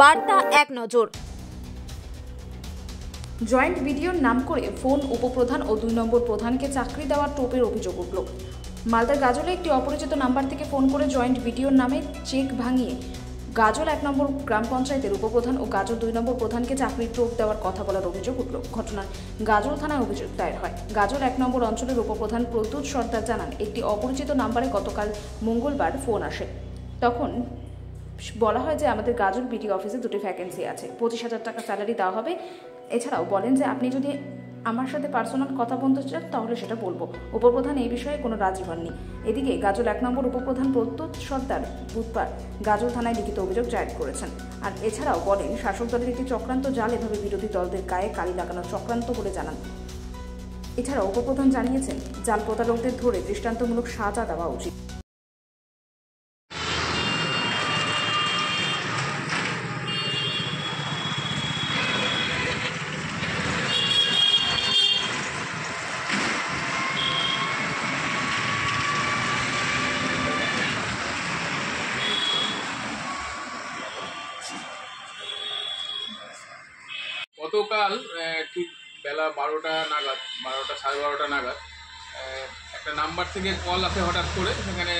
বার্তা এক নজর। জয়েন্ট ভিডিওর নাম করে ফোন উপপ্রধান ও 2 নম্বর প্রধানকে চাকরি দেওয়ার টোপের অভিযোগ উঠল। মালদার গাজলে একটি অপরিচিত নাম্বার থেকে ফোন করে জয়েন্ট ভিডিওর নামে চেক ভাঙিয়ে গাজল 1 নম্বর গ্রাম পঞ্চায়েতের উপপ্রধান ও গাজল 2 নম্বর প্রধানকে চাকরির টোপ দেওয়ার কথা বলার অভিযোগ উঠল। ঘটনায় গাজল থানায় অভিযোগ দায়ের হয়। গাজল 1 নম্বর অঞ্চলের উপপ্রধান প্রদ্যুৎ সর্দার জানান, একটি অপরিচিত নাম্বারে গতকাল মঙ্গলবার ফোন আসে। তখন বলা হয় যে আমাদের গাজল বিটি অফিসে 2টি ভ্যাকেন্সি আছে, 25,000 টাকা স্যালারি দেওয়া হবে। এছাড়াও বলেন যে আপনি যদি আমার সাথে পার্সোনাল কথা বলতে চান তাহলে সেটা বলবো। উপপ্রধান এই বিষয়ে কোনো রাজি হননি। এদিকে গাজল 1 নম্বর উপপ্রধান প্রদ্যুৎ সর্দার বুধবার গাজল থানায় লিখিত অভিযোগ জারি করেছেন। আর এছাড়াও বলেন শাসক দলের একটি চক্রান্ত জাল এভাবে বিরোধী দলদের গায়ে কালি লাগানোর চক্রান্ত বলে জানান। এছাড়াও উপপ্রধান জানিয়েছেন জাল প্রতারকদের ধরে দৃষ্টান্তমূলক সাজা দেওয়া উচিত। গতকাল ঠিক বেলা 12টা নাগাদ, 12টা সাড়ে 12টা নাগাদ একটা নাম্বার থেকে কল আসে হঠাৎ করে। সেখানে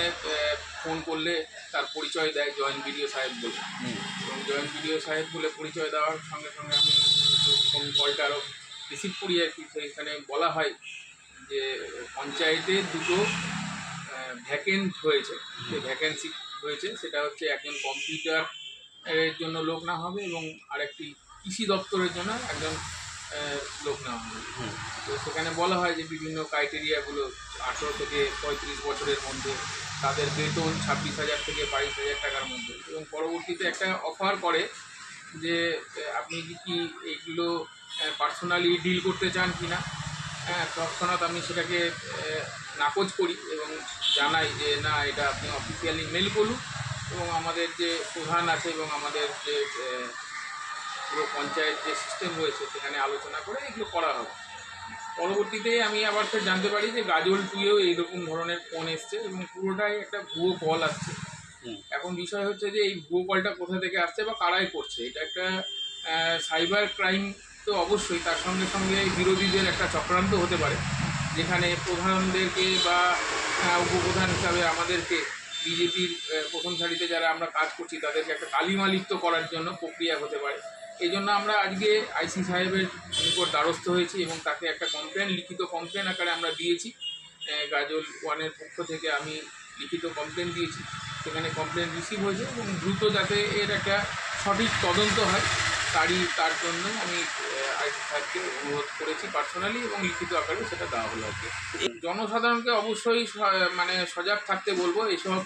ফোন করলে তার পরিচয় দেয় জয়েন্ট বিডিও সাহেব বলে, এবং জয়েন্ট বিডিও সাহেব বলে পরিচয় দেওয়ার সঙ্গে সঙ্গে আমি ফোন কলটা আরও রিসিভ করি আর কি। সেখানে বলা হয় যে পঞ্চায়েতে 2টো ভ্যাকেন্ট হয়েছে, যে ভ্যাকেন্সি হয়েছে সেটা হচ্ছে একজন কম্পিউটার এর জন্য লোক না হবে এবং আরেকটি কৃষি দপ্তরের জন্য একজন লোক নেওয়া হবে। তো সেখানে বলা হয় যে বিভিন্ন ক্রাইটেরিয়াগুলো 18 থেকে 35 বছরের মধ্যে, তাদের বেতন 26,000 থেকে 22,000 টাকার মধ্যে, এবং পরবর্তীতে একটা অফার করে যে আপনি কি এইগুলো পার্সোনালি ডিল করতে চান কি না। তৎক্ষণাৎ আমি সেটাকে নাকচ করি এবং জানাই যে না, এটা আপনি অফিসিয়ালি মেল করুন, এবং আমাদের যে প্রধান আছে এবং আমাদের যে পুরো পঞ্চায়েত যে সিস্টেম রয়েছে সেখানে আলোচনা করে এগুলো করা হবে। পরবর্তীতে আমি আবার ফের জানতে পারি যে গাজল 2-এও এইরকম ধরনের ফোন এসছে এবং পুরোটাই একটা ভুয়ো কল আসছে। এখন বিষয় হচ্ছে যে এই ভুয়ো কলটা কোথা থেকে আসছে বা কারাই করছে। এটা একটা সাইবার ক্রাইম তো অবশ্যই, তার সঙ্গে সঙ্গে বিরোধীদের একটা চক্রান্ত হতে পারে, যেখানে প্রধানদেরকে বা উপপ্রধান হিসাবে আমাদেরকে বিজেপির প্রথম সারিতে যারা আমরা কাজ করছি তাদেরকে একটা কালিমালিপ্ত করার জন্য প্রক্রিয়া হতে পারে। এই জন্য আমরা আজকে আইসি সাহেবের নিকট দ্বারস্থ হয়েছি এবং তাকে একটা কমপ্লেন, লিখিত কমপ্লেন আকারে আমরা দিয়েছি। গাজল 1-এর পক্ষ থেকে আমি লিখিত কমপ্লেন দিয়েছি, সেখানে কমপ্লেন রিসিভ হয়েছে এবং দ্রুত যাতে এর একটা সঠিক তদন্ত হয় তার জন্য আমি আইসি সাহেবকে অনুরোধ করেছি পার্সোনালি, এবং লিখিত আকারে সেটা দেওয়া হলো আর কি। জনসাধারণকে অবশ্যই মানে সজাগ থাকতে বলবো, এসব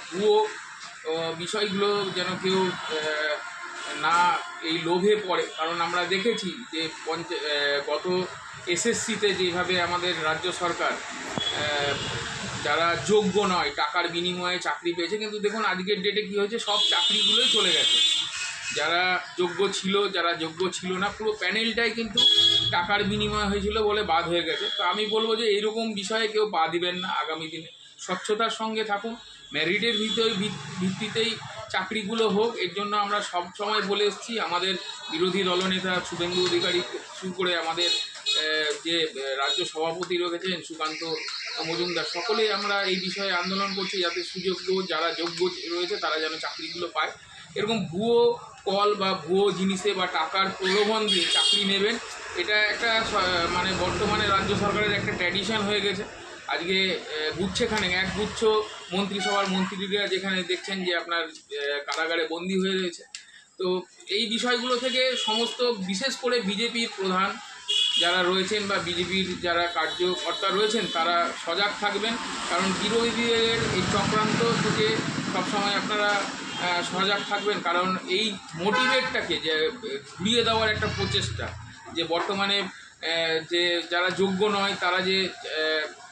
ভুয়ো বিষয়গুলো যেন কেউ না এই লোভে পড়ে। কারণ আমরা দেখেছি যে গত এসএসসিতে যেভাবে আমাদের রাজ্য সরকার যারা যোগ্য নয় টাকার বিনিময়ে চাকরি পেয়েছে, কিন্তু দেখুন আজকের ডেটে কী হয়েছে, সব চাকরিগুলোই চলে গেছে। যারা যোগ্য ছিল, যারা যোগ্য ছিল না, পুরো প্যানেলটাই কিন্তু টাকার বিনিময় হয়েছিল বলে বাদ হয়ে গেছে। তো আমি বলবো যে এইরকম বিষয়ে কেউ পা দিবেন না। আগামী দিনে স্বচ্ছতার সঙ্গে থাকুন, মেরিটের ভিত্তিতেই চাকরিগুলো হোক। এর জন্য আমরা সব সময় বলে এসেছি। আমাদের বিরোধী দলনেতা শুভেন্দু অধিকারী শুরু করে আমাদের যে রাজ্য সভাপতি রয়েছেন সুকান্ত মজুমদার, সকলেই আমরা এই বিষয়ে আন্দোলন করছি যাতে সুযোগ্য যারা যোগ্য রয়েছে তারা যেন চাকরিগুলো পায়। এরকম ভুয়ো কল বা ভুয়ো জিনিসে বা টাকার প্রলোভন দিয়ে চাকরি নেবেন, এটা একটা মানে বর্তমানে রাজ্য সরকারের একটা ট্র্যাডিশন হয়ে গেছে। আজকে গুচ্ছেখানেক এক গুচ্ছ মন্ত্রিসভার মন্ত্রীরা যেখানে দেখছেন যে আপনার কারাগারে বন্দী হয়ে রয়েছে। তো এই বিষয়গুলো থেকে সমস্ত, বিশেষ করে বিজেপির প্রধান যারা রয়েছেন বা বিজেপির যারা কার্যকর্তা রয়েছেন তারা সজাগ থাকবেন। কারণ বিরোধীদের এই চক্রান্ত থেকে সবসময় আপনারা সজাগ থাকবেন। কারণ এই মোটিভেটটাকে যে ঘুরিয়ে দেওয়ার একটা প্রচেষ্টা, যে বর্তমানে যে যারা যোগ্য নয়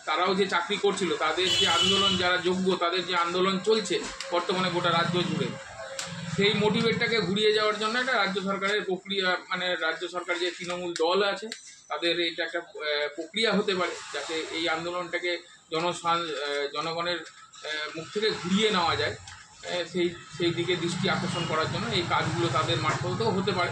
তারাও যে চাকরি করছিল, তাদের যে আন্দোলন, যারা যোগ্য তাদের যে আন্দোলন চলছে বর্তমানে গোটা রাজ্য জুড়ে, সেই মোটিভেটটাকে ঘুরিয়ে যাওয়ার জন্য একটা রাজ্য সরকারের প্রক্রিয়া, মানে রাজ্য সরকার যে তৃণমূল দল আছে তাদের এটা একটা প্রক্রিয়া হতে পারে, যাতে এই আন্দোলনটাকে জনগণের মুখ থেকে ঘুরিয়ে নেওয়া যায়। সেই সেই দিকে দৃষ্টি আকর্ষণ করার জন্য এই কাজগুলো তাদের মারফতেও হতে পারে।